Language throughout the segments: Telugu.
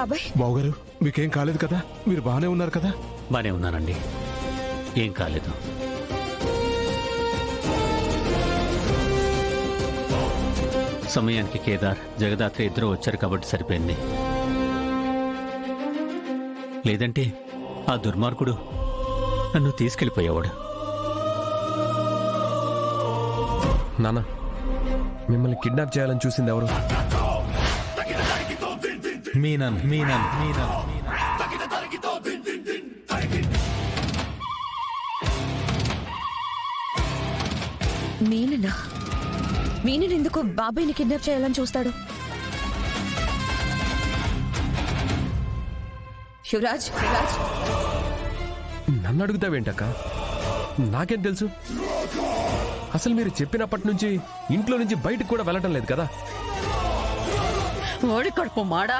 బాబాయ్ బావగారు మీకేం కాలేదు కదా? మీరు బాగానే ఉన్నారు కదా? బానే ఉన్నానండి, ఏం కాలేదు. సమయానికి కేదార్, జగదాత్రి ఇద్దరు వచ్చారు కాబట్టి సరిపోయింది. లేదంటే ఆ దుర్మార్గుడు నన్ను తీసుకెళ్ళిపోయేవాడు. నాన్న, మిమ్మల్ని కిడ్నాప్ చేయాలని చూసింది ఎవరు? మీనన్. మీననా? మీనన్ ఎందుకు బాబాయ్ని కిడ్నాప్ చేయాలని చూస్తాడు? యువరాజ్, నన్ను అడుగుతావేంటక్క? నాకేం తెలుసు? అసలు మీరు చెప్పినప్పటి నుంచి ఇంట్లో నుంచి బయటకు కూడా వెళ్ళటం లేదు కదా. ఓడి కడుపు మాడా,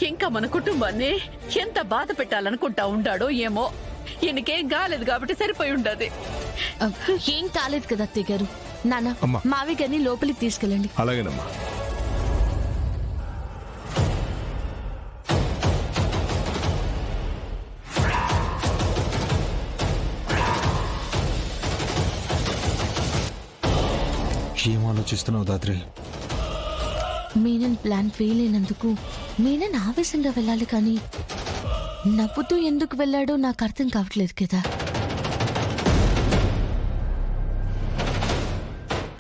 ఇంకా మన కుటుంబాన్ని ఎంత బాధ పెట్టాలనుకుంటా ఉంటాడో ఏమో. ఈయనకేం కాలేదు కాబట్టి సరిపోయి ఉండదు. ఏం కాలేదు కదా అత్తయ్య గారు. నాన్న, అమ్మా. మావి గారిని లోపలికి తీసుకెళ్ళండి. అలాగేనమ్మా. ఏం ఆలోచిస్తున్నావు దాత్రి? మీనన్ ప్లాన్ ఫెయిల్ అయినందుకు మీనన్ ఆవేశంగా వెళ్ళాలి కానీ నవ్వుతూ ఎందుకు వెళ్ళాడో నాకు అర్థం కావట్లేదు కదా.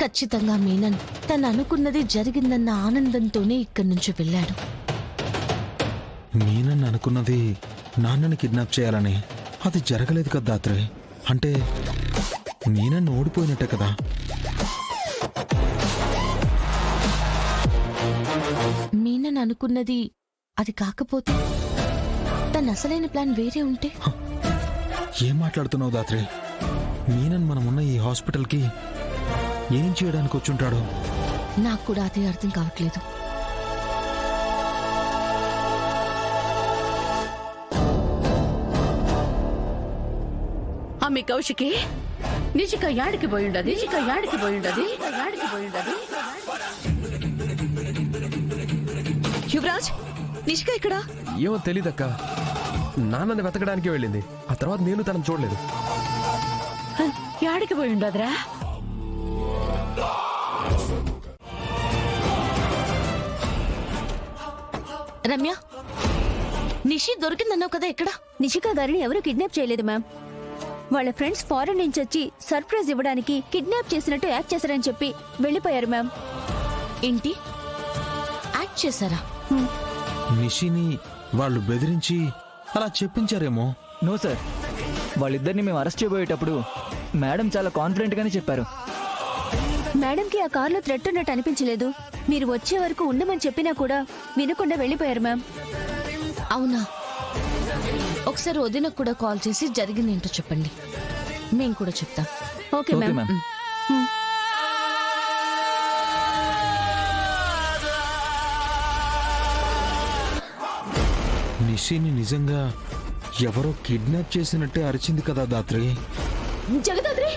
ఖచ్చితంగా మీనన్ తను అనుకున్నది జరిగిందన్న ఆనందంతోనే ఇక్కడి నుంచి వెళ్ళాడు. మీనన్ అనుకున్నది నాన్నని కిడ్నాప్ చేయాలని. అది జరగలేదు కదా దాత్రి. అంటే మీనన్ ఓడిపోయినట్టే కదా. మీనన్ అనుకున్నది అది కాకపోతే తన అసలైన ప్లాన్ వేరే ఉంటే? ఏం మాట్లాడుతున్నావు దాత్రి? మీనన్ మనమున్న ఈ హాస్పిటల్కి ఏం చేయడానికి వచ్చుంటాడు? నాకు కూడా అదే అర్థం కావట్లేదు. ఆమె కౌశికి నిజిక యాడికి పోయిండది. యువరాజ్, నిష్క ఇక్కడ? ఏమో తెలీదక్క. నాన్నని వెతకడానికి వెళ్ళింది. ఆ తర్వాత నేను తనని చూడలేదు. యాడికి పోయిండదురా? రమ్య, నిషి దొరికిందన్నావు కదా, ఎక్కడ? నిషికా గారిని ఎవరూ కిడ్నాప్ చేయలేదు మ్యామ్. వాళ్ళ ఫ్రెండ్స్ ఫారెన్ నుంచి వచ్చి సర్ప్రైజ్ ఇవ్వడానికి కిడ్నాప్ చేసినట్టు యాక్ట్ చేశారని చెప్పి వెళ్ళిపోయారు మ్యామ్. ఏంటి, యాక్ట్ చేశారా? నిషిని వాళ్ళు బెదిరించి అలా చెప్పించారేమో. నో సార్, వాళ్ళిద్దరిని మేము అరెస్ట్ చేయబోయేటప్పుడు మేడం చాలా కాన్ఫిడెంట్ గానే చెప్పారు. మేడంకి ఆ కార్లో థ్రెట్ ఉన్నట్టు అనిపించలేదు. మీరు వచ్చే వరకు ఉండమని చెప్పినా కూడా వినకుండా వెళ్ళిపోయారు మ్యామ్. అవునా? ఒకసారి వదినకు కూడా కాల్ చేసి జరిగిందేంటో చెప్పండి, మేము కూడా చెప్తాం. Okay ma'am. నిషిని నిజంగా ఎవరో కిడ్నాప్ చేసినట్టే అరిచింది కదా దాత్రి. జగదాత్రి!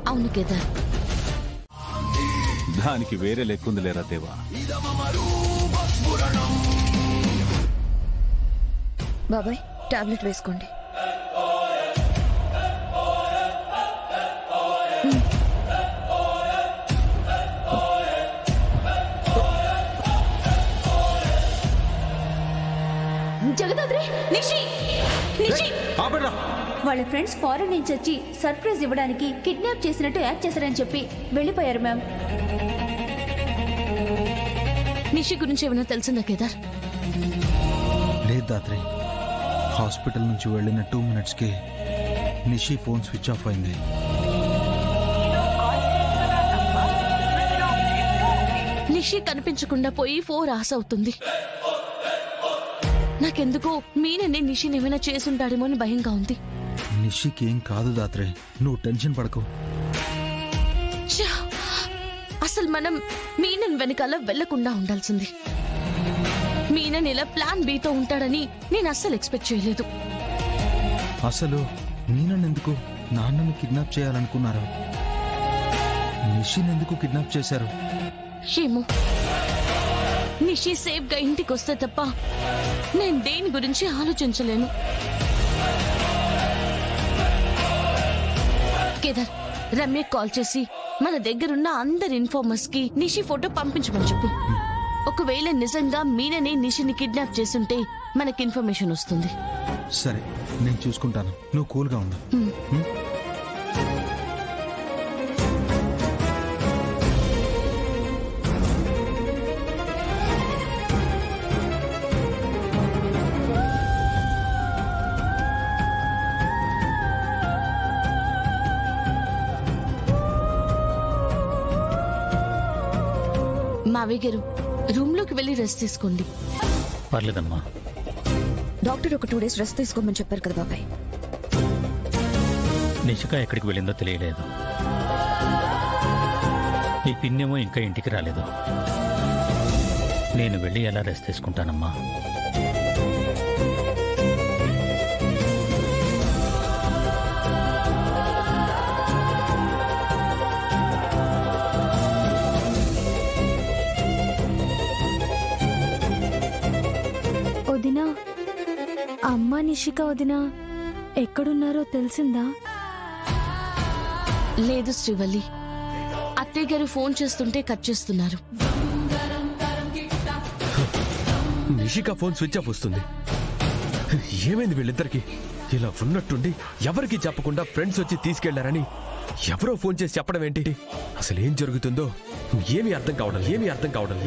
అవును కేదార్. దానికి వేరే లెక్కుంది లేరా దేవా. బాబాయ్, టాబ్లెట్ వేసుకోండి. జగదాత్రి! నిషి! వాళ్ళ ఫ్రెండ్స్ ఫారెన్ నుంచి వచ్చి సర్ప్రైజ్ ఇవ్వడానికి కిడ్నాప్ చేసినట్టు యాక్ట్ చేశారని చెప్పి వెళ్ళిపోయారు మ్యామ్. నిషి గురించి ఏమైనా తెలిసిందా కేదార్? లేదు దాత్రి. హాస్పిటల్ నుంచి వెళ్ళిన 2 minutesకి నిషి ఫోన్ స్విచ్ ఆఫ్ అయింది. నిషి కనిపించకుండా పోయి 4 hours అవుతుంది. నాకెందుకో మీననే నిషిని ఏమైనా చేసుంటాడేమో అని భయంగా ఉంది. నిషికి ఏం కాదు దాత్రి, నువ్వు టెన్షన్ పడకు. ఛా! అసలు మనం మీనన్ వెనకాల వెళ్లకుండా ఉండాల్సింది. మీనన్ ఇలా ప్లాన్ బితో ఉంటాడని నేను అస్సలు ఎక్స్పెక్ట్ చేయలేదు. అసలు మీనన్ ఎందుకు నాన్నని కిడ్నాప్ చేయాలనుకున్నారు? నిషిని ఎందుకు కిడ్నాప్ చేశారు? ఏమో, నిషి సేఫ్ గా ఇంటికి వస్తే తప్ప నేను దేని గురించి ఆలోచించలేను. కేదార్, రమ్య కాల్ చేసి మన దగ్గరున్న అందరి ఇన్ఫార్మర్స్ కి నిషి ఫోటో పంపించమని చెప్పు. ఒకవేళ నిజంగా మీననే నిషిని కిడ్నాప్ చేస్తుంటే మనకి ఇన్ఫర్మేషన్ వస్తుంది. సరే, నేను చూసుకుంటాను. నువ్వు కూల్గా ఉండు. మావయ్య గారు, రూమ్ లోకి వెళ్ళి రెస్ట్ తీసుకోండి. పర్లేదమ్మా. డాక్టర్ ఒక 2 days రెస్ట్ తీసుకోమని చెప్పారు కదా బాబాయ్. నిషిక ఎక్కడికి వెళ్ళిందో తెలియలేదు. ఈ పిన్నేమో ఇంకా ఇంటికి రాలేదు. నేను వెళ్ళి ఎలా రెస్ట్ తీసుకుంటానమ్మా? వదినా, అమ్మ నిషిక వదినా ఎక్కడున్నారో తెలిసిందా? లేదు శ్రీవల్లి, అత్తయ్య గారు ఫోన్ చేస్తుంటే కట్ చేస్తున్నారు. నిషిక ఫోన్ స్విచ్ ఆఫ్ వస్తుంది. ఏమైంది వీళ్ళిద్దరికి? ఇలా ఉన్నట్టుండి ఎవరికి చెప్పకుండా ఫ్రెండ్స్ వచ్చి తీసుకెళ్లారని ఎవరో ఫోన్ చేసి చెప్పడం ఏంటి? అసలు ఏం జరుగుతుందో ఏమీ అర్థం కావడం.